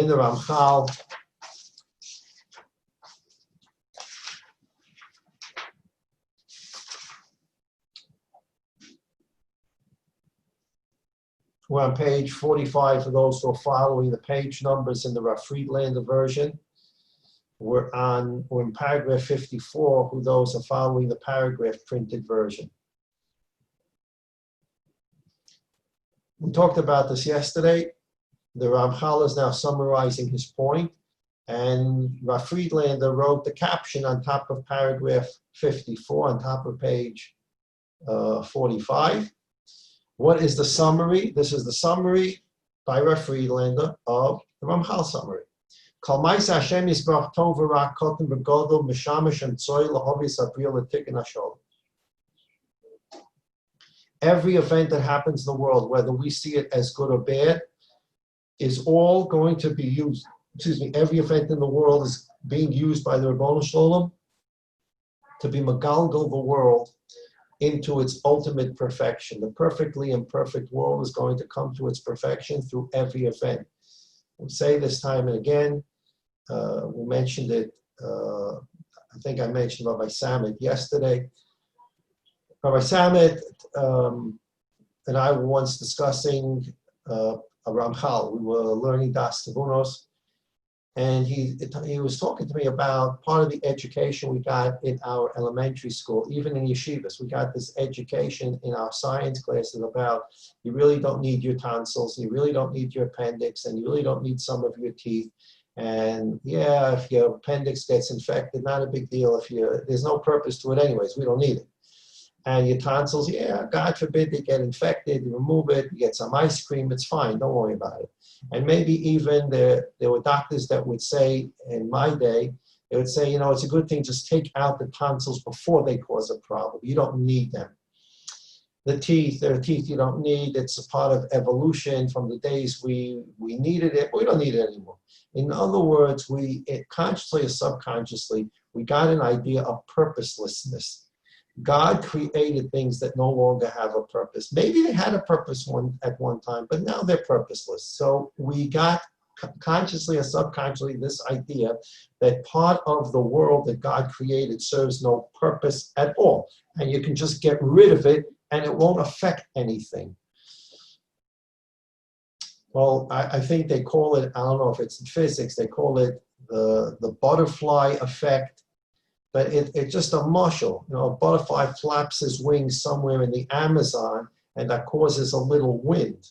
in the Ramchal. We're on page 45 for those who are following the page numbers in the Rav Friedlander version. We're in paragraph 54 for those who are following the paragraph printed version. We talked about this yesterday. The Ramchal is now summarizing his point, and Rav Friedlander wrote the caption on top of paragraph 54, on top of page 45. What is the summary? This is the summary by Rav Friedlander of the Ramchal summary. Every event that happens in the world, whether we see it as good or bad, is all going to be used. Every event in the world is being used by the Ribono Shel Olam to be magalgal the world into its ultimate perfection. The perfectly imperfect world is going to come to its perfection through every event. We say this time and again. We mentioned it. I think I mentioned Rabbi Samet yesterday. Rabbi Samet and I were once discussing a Ramchal. We were learning Daas Tevunos, and he was talking to me about part of the education we got in our elementary school, even in yeshivas. We got this education in our science classes about you really don't need your tonsils, you really don't need your appendix, and you really don't need some of your teeth. And yeah, if your appendix gets infected, not a big deal. There's no purpose to it anyways, we don't need it. And your tonsils, yeah, God forbid they get infected, you remove it, you get some ice cream, it's fine, don't worry about it. And maybe even there were doctors that would say, in my day, they would say, it's a good thing, just take out the tonsils before they cause a problem. You don't need them. The teeth, there are teeth you don't need. It's a part of evolution from the days we needed it, but we don't need it anymore. In other words, consciously or subconsciously, we got an idea of purposelessness. God created things that no longer have a purpose. Maybe they had a purpose at one time, but now they're purposeless. So we got consciously or subconsciously this idea that part of the world that God created serves no purpose at all. And you can just get rid of it and it won't affect anything. Well, I think they call it, I don't know if it's in physics, they call it the butterfly effect. But it's just a muscle. A butterfly flaps his wings somewhere in the Amazon, and that causes a little wind.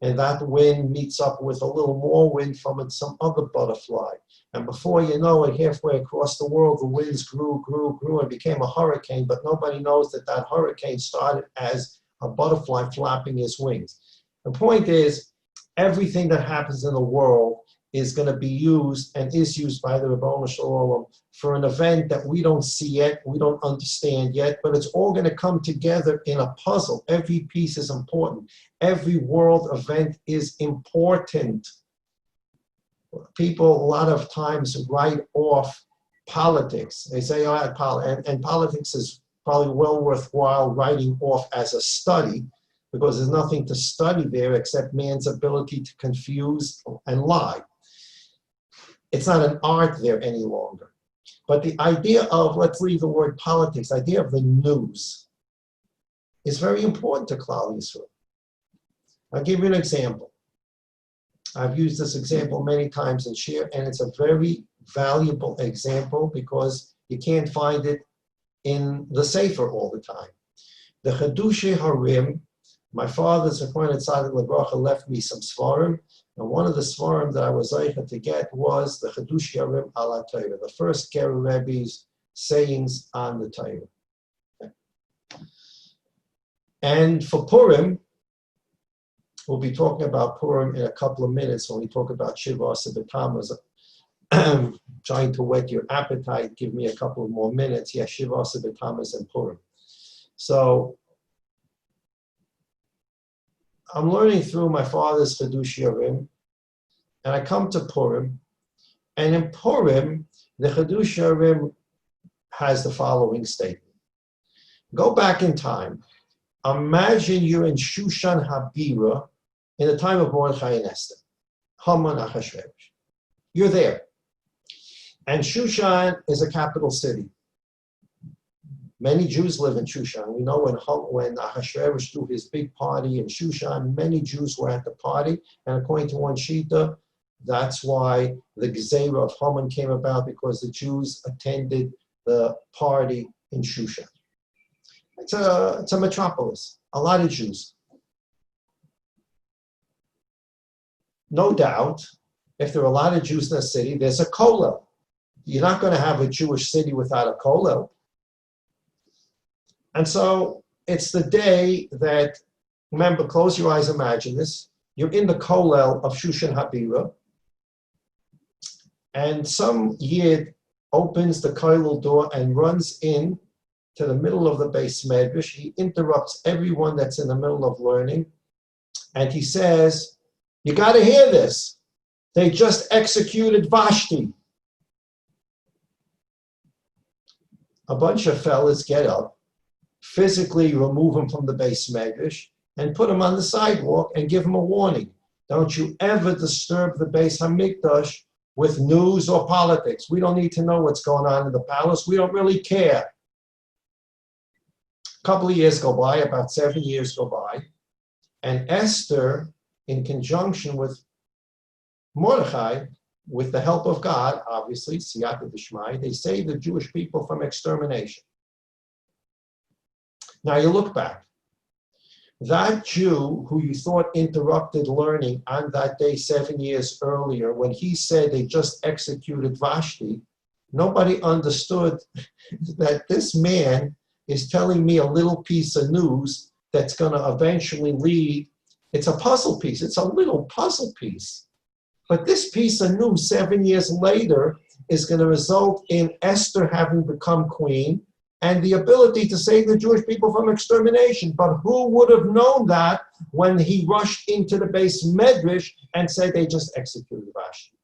And that wind meets up with a little more wind from some other butterfly. And before you know it, halfway across the world, the winds grew, and became a hurricane. But nobody knows that hurricane started as a butterfly flapping his wings. The point is, everything that happens in the world is going to be used and is used by the Ribono Shel Olam for an event that we don't see yet, we don't understand yet, but it's all going to come together in a puzzle. Every piece is important. Every world event is important. People a lot of times write off politics. They say, and politics is probably well worthwhile writing off as a study, because there's nothing to study there except man's ability to confuse and lie. It's not an art there any longer. But the idea of, let's leave the word politics, the idea of the news is very important to Klal Yisrael. I'll give you an example. I've used this example many times in Shir, and it's a very valuable example because you can't find it in the Sefer all the time. The Chedushei Harim, my father, Zechron Tzaddik Lebracha, left me some svarim, and one of the svarim that I was able to get was the Chedushei Harim ala Torah, the first Ger Rebbe's sayings on the Torah. Okay. And for Purim, we'll be talking about Purim in a couple of minutes when we talk about Shiva B'Tammuz. Trying to whet your appetite, give me a couple of more minutes. Yeah, Shiva B'Tammuz and Purim. So I'm learning through my father's Chedushei Harim, and I come to Purim, and in Purim, the Chedushei Harim has the following statement. Go back in time. Imagine you're in Shushan Habira in the time of Mordechai and Esther, Haman Achashverosh. You're there. And Shushan is a capital city. Many Jews live in Shushan. We know when Ahasuerus threw his big party in Shushan, many Jews were at the party. And according to one Shita, that's why the Gezerah of Haman came about, because the Jews attended the party in Shushan. It's a metropolis, a lot of Jews. No doubt, if there are a lot of Jews in a city, there's a kollel. You're not going to have a Jewish city without a kollel. And so it's the day that, remember, close your eyes, imagine this. You're in the kollel of Shushan Habira, and some yid opens the kollel door and runs in to the middle of the Beis Medrash. He interrupts everyone that's in the middle of learning, and he says, "You got to hear this. They just executed Vashti." A bunch of fellas get up, physically remove him from the Beis Medrash, and put him on the sidewalk and give him a warning. Don't you ever disturb the Beis Hamikdash with news or politics. We don't need to know what's going on in the palace. We don't really care. A couple of years go by, about 7 years go by, and Esther, in conjunction with Mordechai, with the help of God, obviously, Siyata Dishmai, they save the Jewish people from extermination. Now you look back. That Jew who you thought interrupted learning on that day 7 years earlier, when he said they just executed Vashti, nobody understood that this man is telling me a little piece of news that's going to eventually lead. It's a puzzle piece. It's a little puzzle piece. But this piece of news 7 years later is going to result in Esther having become queen and the ability to save the Jewish people from extermination. But who would have known that when he rushed into the Beis Medrash and said they just executed Vashti?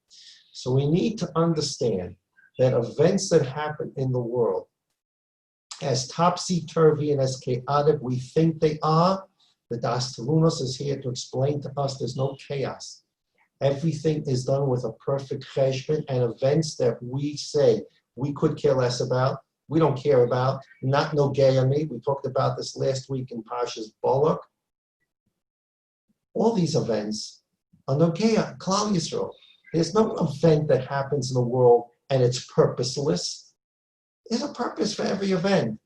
So we need to understand that events that happen in the world, as topsy-turvy and as chaotic we think they are, the Daas Tevunos is here to explain to us there's no chaos. Everything is done with a perfect cheshbon, and events that we say we could care less about, we don't care about, not nogea me. We talked about this last week in Parshas Balak. All these events are nogea, Klal Yisrael. There's no event that happens in the world and it's purposeless. There's a purpose for every event.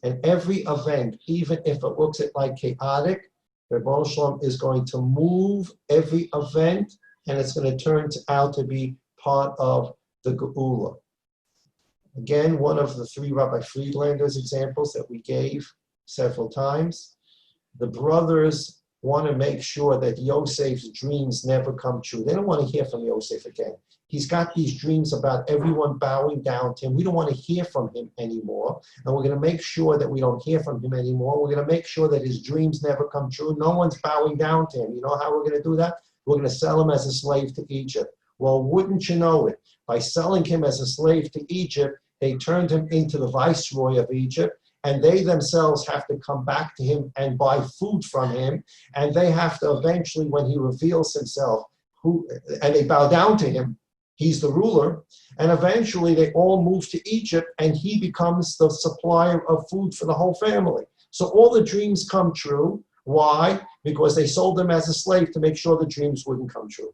And every event, even if it looks like chaotic, the Rebbeinu Shalom is going to move every event, and it's going to turn out to be part of the Geula. Again, one of the three Rabbi Friedlander's examples that we gave several times. The brothers want to make sure that Yosef's dreams never come true. They don't want to hear from Yosef again. He's got these dreams about everyone bowing down to him. We don't want to hear from him anymore. And we're going to make sure that we don't hear from him anymore. We're going to make sure that his dreams never come true. No one's bowing down to him. You know how we're going to do that? We're going to sell him as a slave to Egypt. Well, wouldn't you know it? By selling him as a slave to Egypt, they turned him into the viceroy of Egypt, and they themselves have to come back to him and buy food from him, and they have to eventually, when he reveals himself, and they bow down to him, he's the ruler, and eventually they all move to Egypt, and he becomes the supplier of food for the whole family. So all the dreams come true. Why? Because they sold him as a slave to make sure the dreams wouldn't come true.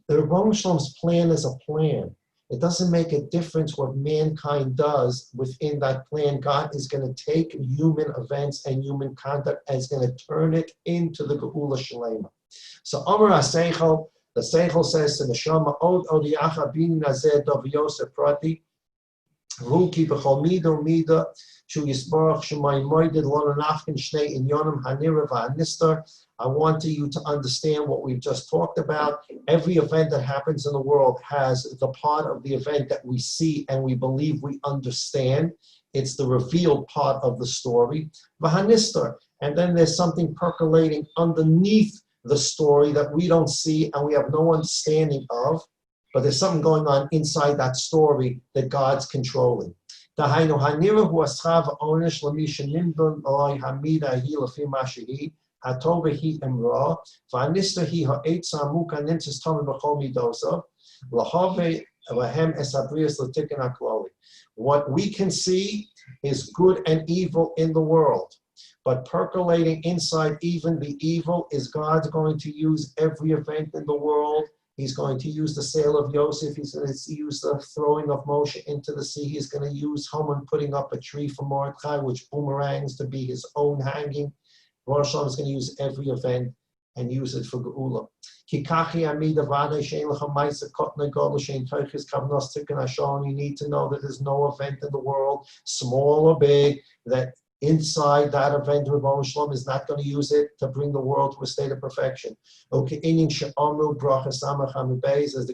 The Rebbeinu Shalom's plan is a plan. It doesn't make a difference what mankind does within that plan. God is going to take human events and human conduct and is going to turn it into the Geula Shalema. So Amar HaSeichel, the Seichel says to the Neshama, Od Odiacha Bin Nazeh Dov Yosef Prati, Ruki B'chol Mido Mida, Shu Yisbarach Shemay Moided Lona Nafkin Shnei In Yonim Hanira V'Anistar. I want you to understand what we've just talked about. Every event that happens in the world has the part of the event that we see and we believe we understand. It's the revealed part of the story. V'Anistar. And then there's something percolating underneath the story that we don't see and we have no understanding of, but there's something going on inside that story that God's controlling. Dahainu hanira hu aschav onish lamisha nimdon oy hamida hi lefi mashihi hatova hi emra v'anista hi ha'etz amuka nimtzis tamid b'chol midosav. What we can see is good and evil in the world. But percolating inside even the evil is God's going to use every event in the world. He's going to use the sale of Yosef. He's going to use the throwing of Moshe into the sea. He's going to use Haman putting up a tree for Mordechai, which boomerangs to be his own hanging. Rosh Hashanah is going to use every event and use it for Geula. You need to know that there's no event in the world, small or big, that inside that event, Rebbeinu Shalom is not going to use it to bring the world to a state of perfection. As the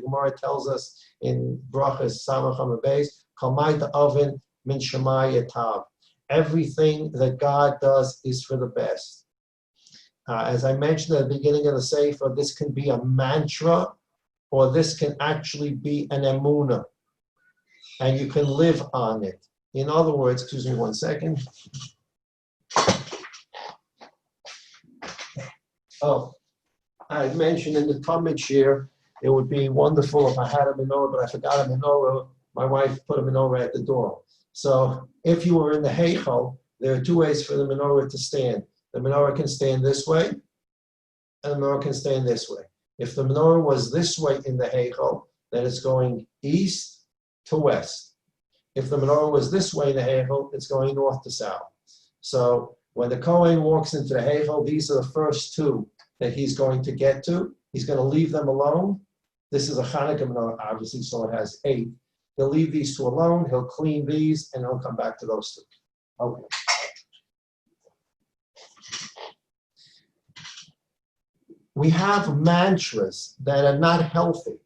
Gemara tells us in Brachas Samach Amud Beis, Kamay Oven Min Shemaya Tav. Everything that God does is for the best. As I mentioned at the beginning of the Sefer, this can be a mantra, or this can actually be an emunah, and you can live on it. In other words, excuse me one second. Oh, I mentioned in the Talmud shir, it would be wonderful if I had a menorah, but I forgot a menorah. My wife put a menorah at the door. So if you were in the Heichal, there are two ways for the menorah to stand. The menorah can stand this way, and the menorah can stand this way. If the menorah was this way in the Heichal, then it's going east to west. If the menorah was this way in the Heichal, it's going north to south. So when the Kohen walks into the Heichal, these are the first two that he's going to get to. He's going to leave them alone. This is a Hanukkah menorah, obviously, so it has 8. He'll leave these two alone. He'll clean these, and he'll come back to those 2. Okay. We have mantras that are not healthy.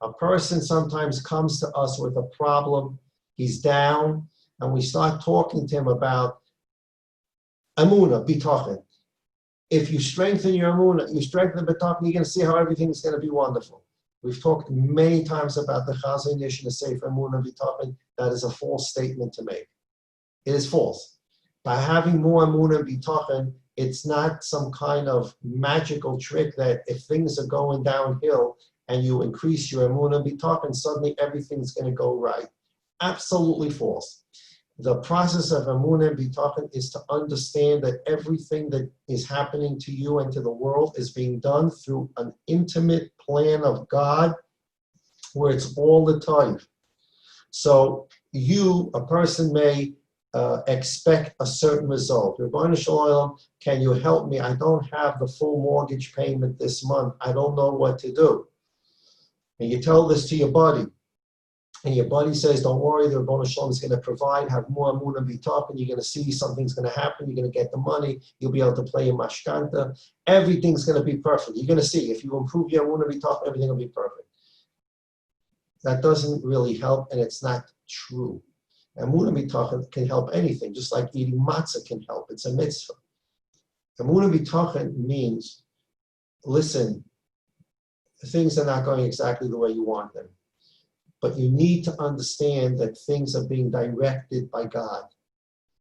A person sometimes comes to us with a problem. He's down, and we start talking to him about Amunah, Bitochen. If you strengthen your Amunah, you strengthen the Bitochen, you're going to see how everything's going to be wonderful. We've talked many times about the Chazon Ish and the Sefer Amunah Bitochen. That is a false statement to make. It is false. By having more Amunah Bitochen, it's not some kind of magical trick that if things are going downhill and you increase your Amunah Bitochen, suddenly everything's going to go right. Absolutely false. The process of Amunah Bitochen is to understand that everything that is happening to you and to the world is being done through an intimate plan of God where it's all the time. So you, a person may expect a certain result. Rebbeinu Shalom, can you help me? I don't have the full mortgage payment this month. I don't know what to do. And you tell this to your buddy. And your buddy says, don't worry, the Rebbeinu Shalom is going to provide, have more Amunah Bitochen, you're going to see something's going to happen, you're going to get the money, you'll be able to play your mashkanta, everything's going to be perfect. You're going to see, if you improve your Amunah Bitochen, everything will be perfect. That doesn't really help, and it's not true. Amunah Bitochen can help anything, just like eating matzah can help. It's a mitzvah. Amunah Bitochen means, listen, things are not going exactly the way you want them. But you need to understand that things are being directed by God.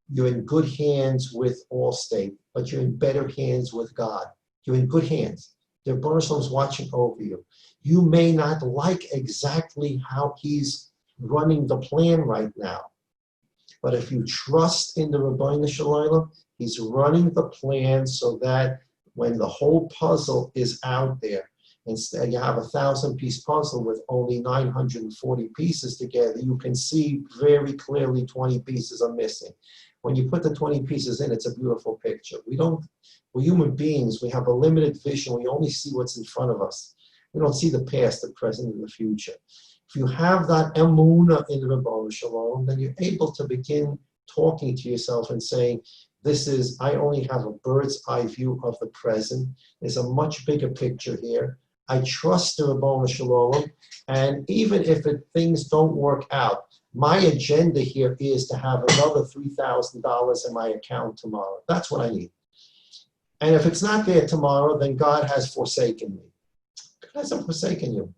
You're in good hands with Allstate, but you're in better hands with God. You're in good hands. The Rebbeinu Shalom is watching over you. You may not like exactly how he's running the plan right now. But if you trust in the Rebbeinu Shalom, he's running the plan so that when the whole puzzle is out there, instead you have a 1,000-piece puzzle with only 940 pieces together, you can see very clearly 20 pieces are missing. When you put the 20 pieces in, it's a beautiful picture. We're human beings. We have a limited vision. We only see what's in front of us. We don't see the past, the present, and the future. If you have that emunah in the Rebbeinu Shalom, then you're able to begin talking to yourself and saying, I only have a bird's eye view of the present. There's a much bigger picture here. I trust the Rebbeinu Shalom, and even if things don't work out, my agenda here is to have another $3,000 in my account tomorrow. That's what I need. And if it's not there tomorrow, then God has forsaken me. God hasn't forsaken you.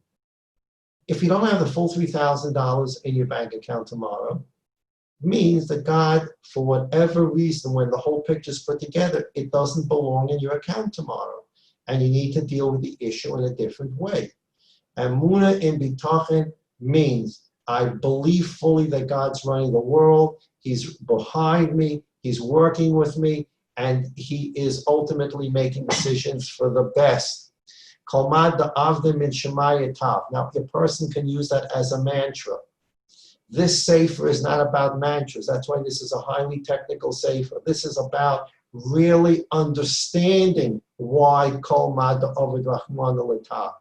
If you don't have the full $3,000 in your bank account tomorrow, it means that God, for whatever reason, when the whole picture is put together, it doesn't belong in your account tomorrow. And you need to deal with the issue in a different way. Amuna in bitachin means I believe fully that God's running the world. He's behind me. He's working with me. And he is ultimately making decisions for the best. Kalmad da'avdim min shemayatav. Now, a person can use that as a mantra. This sefer is not about mantras. That's why this is a highly technical sefer. This is about really understanding why Kalmad da'avid Rahman al-Tav.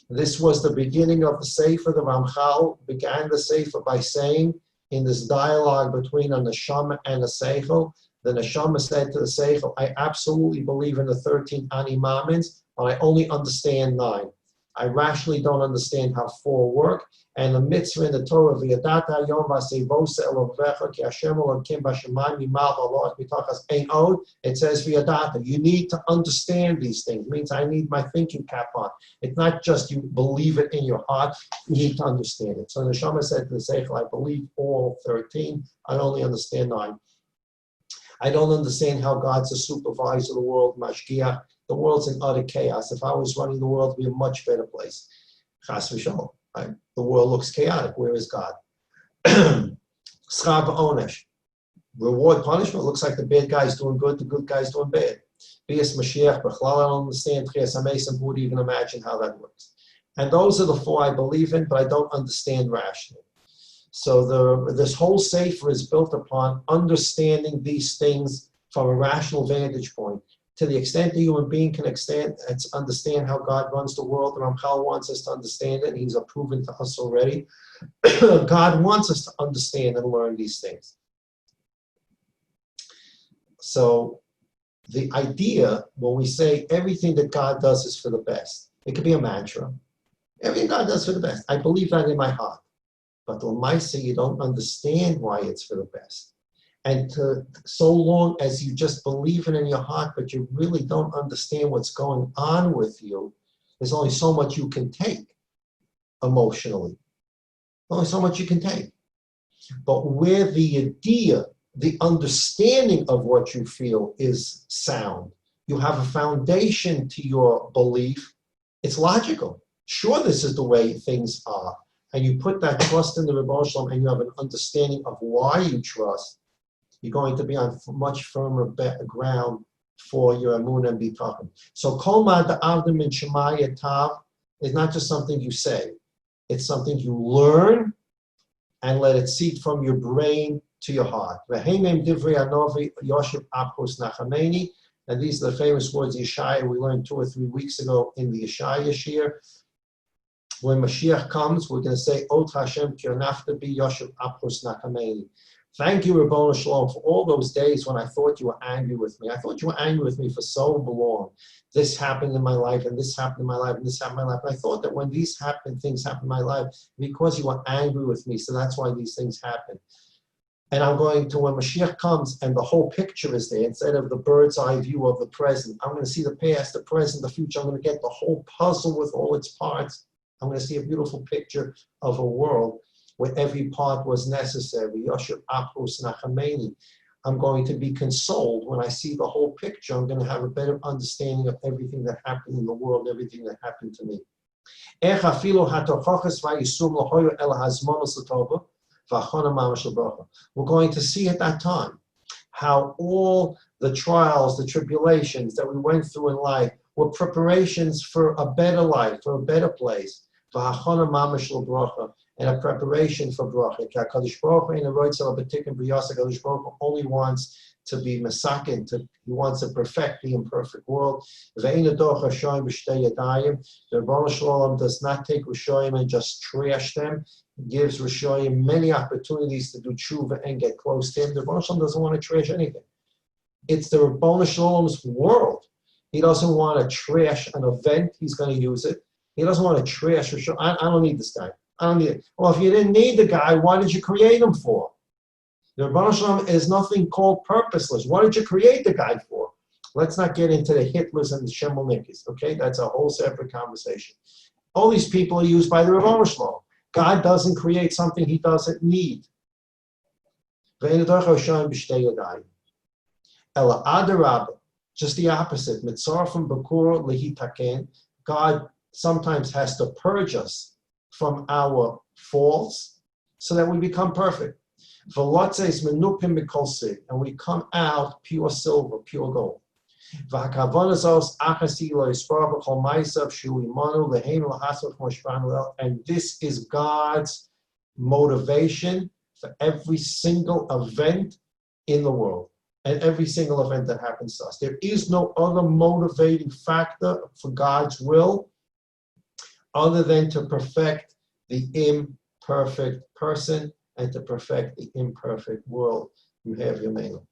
This was the beginning of the sefer. The Ramchal began the sefer by saying, in this dialogue between a neshama and a seichel, the neshama said to the seichel, I absolutely believe in the 13 ani mamins, but I only understand 9. I rationally don't understand how 4 work. And the mitzvah in the Torah, v'yadata yom v'asevose elovecha ki Hashem elokim b'shemayim yimal ha'loach mitachas ein od. It says v'yadata. You need to understand these things. It means I need my thinking cap on. It's not just you believe it in your heart. You need to understand it. So the neshama said to the seichel, I believe all 13. I only understand 9. I don't understand how God's a supervisor of the world, mashgiach. The world's in utter chaos. If I was running the world, it would be a much better place. Chas v'shalom. Right? The world looks chaotic. Where is God? Schar v'onesh. Reward, punishment. Looks like the bad guy's doing good, the good guy's doing bad. Bias Mashiach, B'chlal, I don't understand. Chias HaMesim, who would even imagine how that works? And those are the 4 I believe in, but I don't understand rationally. So this whole sefer is built upon understanding these things from a rational vantage point. To the extent the human being can understand how God runs the world, the Ramchal wants us to understand it, and he's proven to us already. God wants us to understand and learn these things. So the idea, when we say everything that God does is for the best, it could be a mantra. Everything God does for the best. I believe that in my heart. But l'maisa, you don't understand why it's for the best. And so long as you just believe it in your heart, but you really don't understand what's going on with you, there's only so much you can take emotionally. Only so much you can take. But where the idea, the understanding of what you feel is sound, you have a foundation to your belief, it's logical. Sure, this is the way things are. And you put that trust in the Rebbe Shalom and you have an understanding of why you trust, you're going to be on much firmer ground for your emunah and bitachon. So kol ma da'avdim min shemaya tav is not just something you say. It's something you learn and let it seep from your brain to your heart. V'heimem divrei anovi yoshev apos nachameni. And these are the famous words of Yeshaya we learned 2 or 3 weeks ago in the Yeshaya shir. When Mashiach comes, we're going to say, Ot Hashem kirnafta bi yoshev apos nachameni. Thank you, Rabbanu Shalom, for all those days when I thought you were angry with me. I thought you were angry with me for so long. This happened in my life, and this happened in my life, and this happened in my life. And I thought that when these things happen in my life, because you were angry with me, so that's why these things happen. And I'm going to, when Mashiach comes and the whole picture is there, instead of the bird's eye view of the present, I'm going to see the past, the present, the future. I'm going to get the whole puzzle with all its parts. I'm going to see a beautiful picture of a world where every part was necessary. Yoshev Apros Nachameni. I'm going to be consoled when I see the whole picture. I'm going to have a better understanding of everything that happened in the world, everything that happened to me. We're going to see at that time how all the trials, the tribulations that we went through in life were preparations for a better life, for a better place. And a preparation for bracha. HaKadosh Baruch Hu in the roads of Batikim B'Yasa, HaKadosh Baruch Hu only wants to be masakin, he wants to perfect the imperfect world. The Rebbe Shalom does not take Rishoyim and just trash them. He gives Rishoyim many opportunities to do tshuva and get close to him. The Rebbe Shalom doesn't want to trash anything. It's the Rebbe Shalom's world. He doesn't want to trash an event. He's going to use it. He doesn't want to trash Rishoyim. I don't need this guy. I don't need it. Well, if you didn't need the guy, why did you create him for? The Rebbe Shalom is nothing called purposeless. What did you create the guy for? Let's not get into the Hitlers and the Shemelnikis, okay? That's a whole separate conversation. All these people are used by the Rebbe Shalom. God doesn't create something he doesn't need. Ela adarab, just the opposite. Mitzarfim b'kur lehitaken. God sometimes has to purge us from our faults so that we become perfect. And we come out pure silver, pure gold. And this is God's motivation for every single event in the world and every single event that happens to us. There is no other motivating factor for God's will other than to perfect the imperfect person and to perfect the imperfect world. You have your manual.